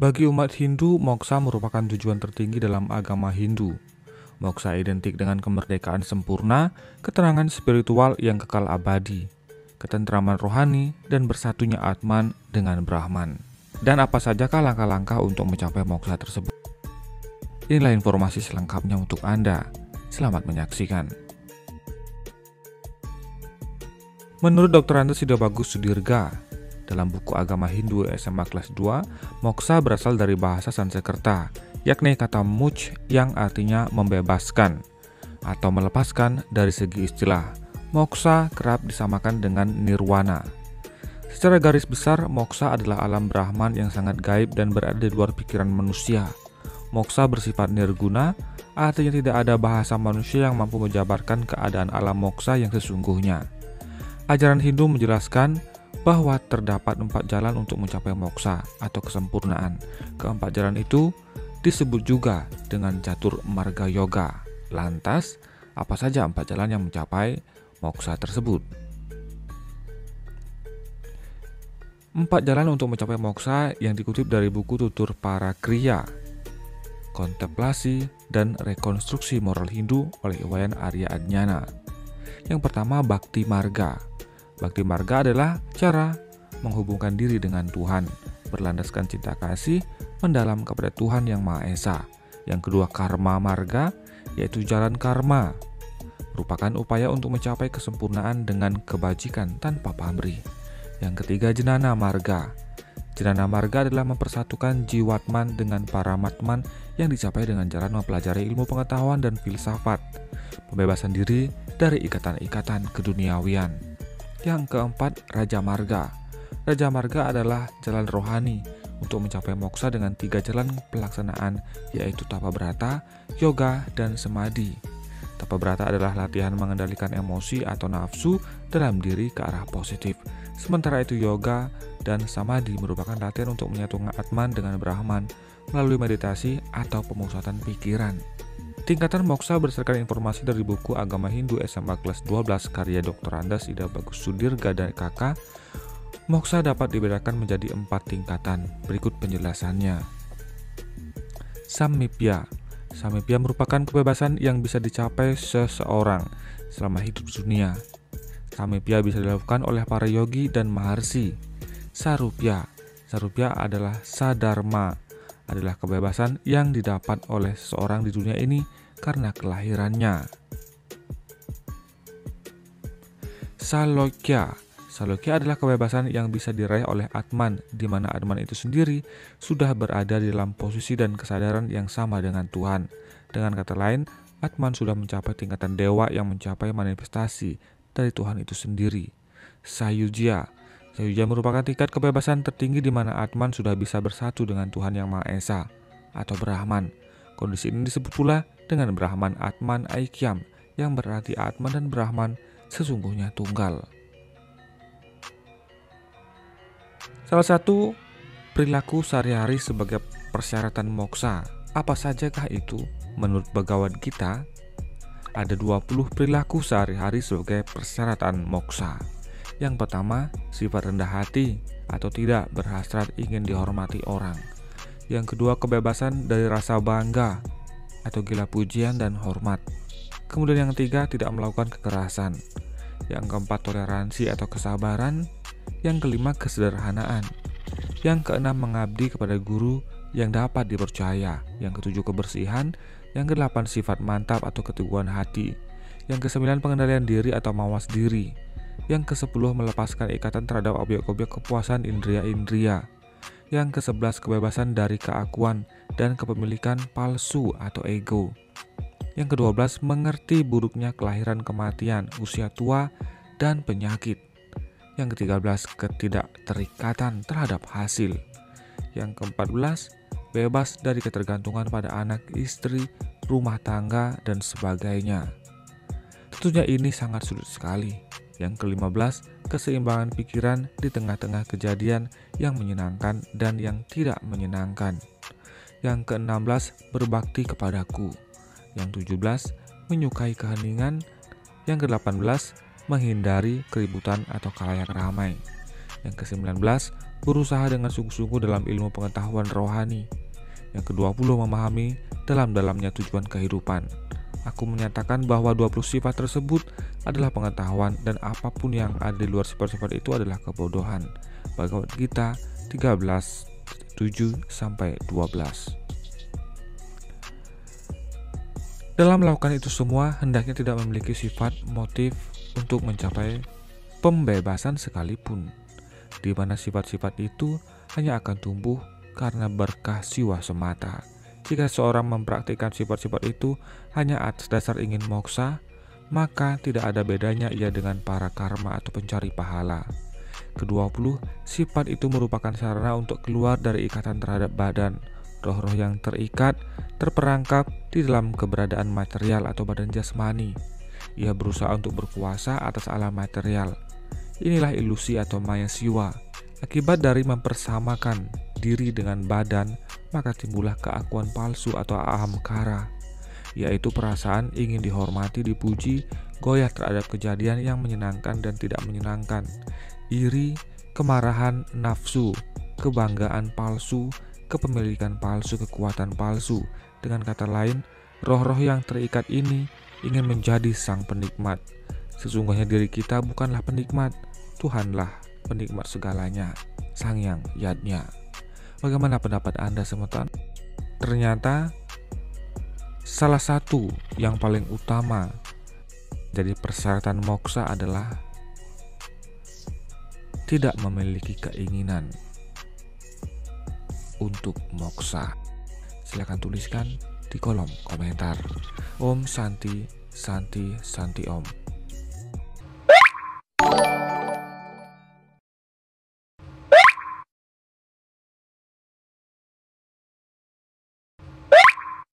Bagi umat Hindu, moksa merupakan tujuan tertinggi dalam agama Hindu. Moksa identik dengan kemerdekaan sempurna, ketenangan spiritual yang kekal abadi, ketentraman rohani, dan bersatunya Atman dengan Brahman. Dan apa sajakah langkah-langkah untuk mencapai moksa tersebut? Inilah informasi selengkapnya untuk Anda. Selamat menyaksikan. Menurut Dr. Andes Ida Bagus Sudirga, dalam buku Agama Hindu SMA kelas 2, moksa berasal dari bahasa Sanskerta, yakni kata moksha yang artinya membebaskan atau melepaskan. Dari segi istilah, moksa kerap disamakan dengan nirwana. Secara garis besar, moksa adalah alam Brahman yang sangat gaib dan berada di luar pikiran manusia. Moksa bersifat nirguna, artinya tidak ada bahasa manusia yang mampu menjabarkan keadaan alam moksa yang sesungguhnya. Ajaran Hindu menjelaskan bahwa terdapat 4 jalan untuk mencapai moksa atau kesempurnaan. Keempat jalan itu disebut juga dengan catur marga yoga. Lantas, apa saja 4 jalan yang mencapai moksa tersebut? 4 jalan untuk mencapai moksa yang dikutip dari buku Tutur Para Kriya, Kontemplasi dan Rekonstruksi Moral Hindu oleh Iwayan Arya Adnyana. Yang pertama, Bhakti Marga. Bhakti Marga adalah cara menghubungkan diri dengan Tuhan, berlandaskan cinta kasih mendalam kepada Tuhan Yang Maha Esa. Yang kedua, Karma Marga, yaitu jalan karma, merupakan upaya untuk mencapai kesempurnaan dengan kebajikan tanpa pamrih. Yang ketiga, Jnana Marga. Jnana Marga adalah mempersatukan jiwatman dengan paramatman yang dicapai dengan jalan mempelajari ilmu pengetahuan dan filsafat, pembebasan diri dari ikatan-ikatan keduniawian. Yang keempat, Raja Marga. Raja Marga adalah jalan rohani untuk mencapai moksa dengan 3 jalan pelaksanaan, yaitu Tapa Brata, Yoga, dan Samadhi. Tapa Brata adalah latihan mengendalikan emosi atau nafsu dalam diri ke arah positif. Sementara itu Yoga dan Samadhi merupakan latihan untuk menyatukan Atman dengan Brahman melalui meditasi atau pemusatan pikiran. Tingkatan moksa berdasarkan informasi dari buku Agama Hindu SMA kelas 12 karya Dr. Andes Ida Bagus Sudirga dan KK, moksa dapat dibedakan menjadi 4 tingkatan. Berikut penjelasannya. Samipya. Samipya merupakan kebebasan yang bisa dicapai seseorang selama hidup di dunia. Samipya bisa dilakukan oleh para yogi dan maharsi. Sarupya. Sarupya adalah sadharma, adalah kebebasan yang didapat oleh seseorang di dunia ini karena kelahirannya. Salokya. Salokya adalah kebebasan yang bisa diraih oleh Atman, di mana Atman itu sendiri sudah berada di dalam posisi dan kesadaran yang sama dengan Tuhan. Dengan kata lain, Atman sudah mencapai tingkatan dewa yang mencapai manifestasi dari Tuhan itu sendiri. Sayujya. Sayujya merupakan tingkat kebebasan tertinggi di mana Atman sudah bisa bersatu dengan Tuhan Yang Maha Esa atau Brahman. Kondisi ini disebut pula dengan Brahman Atman Aikyam, yang berarti Atman dan Brahman sesungguhnya tunggal. Salah satu perilaku sehari-hari sebagai persyaratan moksa. Apa sajakah itu? Menurut Bhagavad Gita, ada 20 perilaku sehari-hari sebagai persyaratan moksa. Yang pertama, sifat rendah hati atau tidak berhasrat ingin dihormati orang. Yang kedua, kebebasan dari rasa bangga atau gila pujian dan hormat. Kemudian yang ketiga, tidak melakukan kekerasan. Yang keempat, toleransi atau kesabaran. Yang kelima, kesederhanaan. Yang keenam, mengabdi kepada guru yang dapat dipercaya. Yang ketujuh, kebersihan. Yang kedelapan, sifat mantap atau keteguhan hati. Yang kesembilan, pengendalian diri atau mawas diri. Yang kesepuluh, melepaskan ikatan terhadap objek-objek kepuasan indria-indria. Yang kesebelas, kebebasan dari keakuan dan kepemilikan palsu atau ego. Yang kedua belas, mengerti buruknya kelahiran, kematian, usia tua, dan penyakit. Yang ke-13, ketidakterikatan terhadap hasil. Yang ke-14, bebas dari ketergantungan pada anak, istri, rumah tangga, dan sebagainya. Tentunya ini sangat sulit sekali. Yang ke-15, keseimbangan pikiran di tengah-tengah kejadian yang menyenangkan dan yang tidak menyenangkan. Yang ke-16, berbakti kepadaku. Yang ke-17, menyukai keheningan. Yang ke-18, menghindari keributan atau khalayak ramai. Yang ke-19, berusaha dengan sungguh-sungguh dalam ilmu pengetahuan rohani. Yang ke-20, memahami dalam-dalamnya tujuan kehidupan. Aku menyatakan bahwa 20 sifat tersebut adalah pengetahuan dan apapun yang ada di luar sifat-sifat itu adalah kebodohan. Bhagavad Gita 13:7-12. Dalam melakukan itu semua, hendaknya tidak memiliki sifat motif untuk mencapai pembebasan sekalipun, di mana sifat-sifat itu hanya akan tumbuh karena berkah siwa semata. Jika seorang mempraktikkan sifat-sifat itu hanya atas dasar ingin moksa, maka tidak ada bedanya ia dengan para karma atau pencari pahala. Ke-20, sifat itu merupakan sarana untuk keluar dari ikatan terhadap badan. Roh-roh yang terikat, terperangkap di dalam keberadaan material atau badan jasmani. Ia berusaha untuk berkuasa atas alam material. Inilah ilusi atau maya siwa. Akibat dari mempersamakan diri dengan badan, maka timbullah keakuan palsu atau ahamkara, yaitu perasaan ingin dihormati, dipuji, goyah terhadap kejadian yang menyenangkan dan tidak menyenangkan, iri, kemarahan, nafsu, kebanggaan palsu, kepemilikan palsu, kekuatan palsu. Dengan kata lain, roh-roh yang terikat ini ingin menjadi sang penikmat. Sesungguhnya diri kita bukanlah penikmat, Tuhanlah penikmat segalanya, Sang Yang Yadnya. Bagaimana pendapat Anda semeton? Ternyata salah satu yang paling utama dari persyaratan moksa adalah tidak memiliki keinginan untuk moksa. Silahkan tuliskan di kolom komentar. Om Santi Santi Santi Om.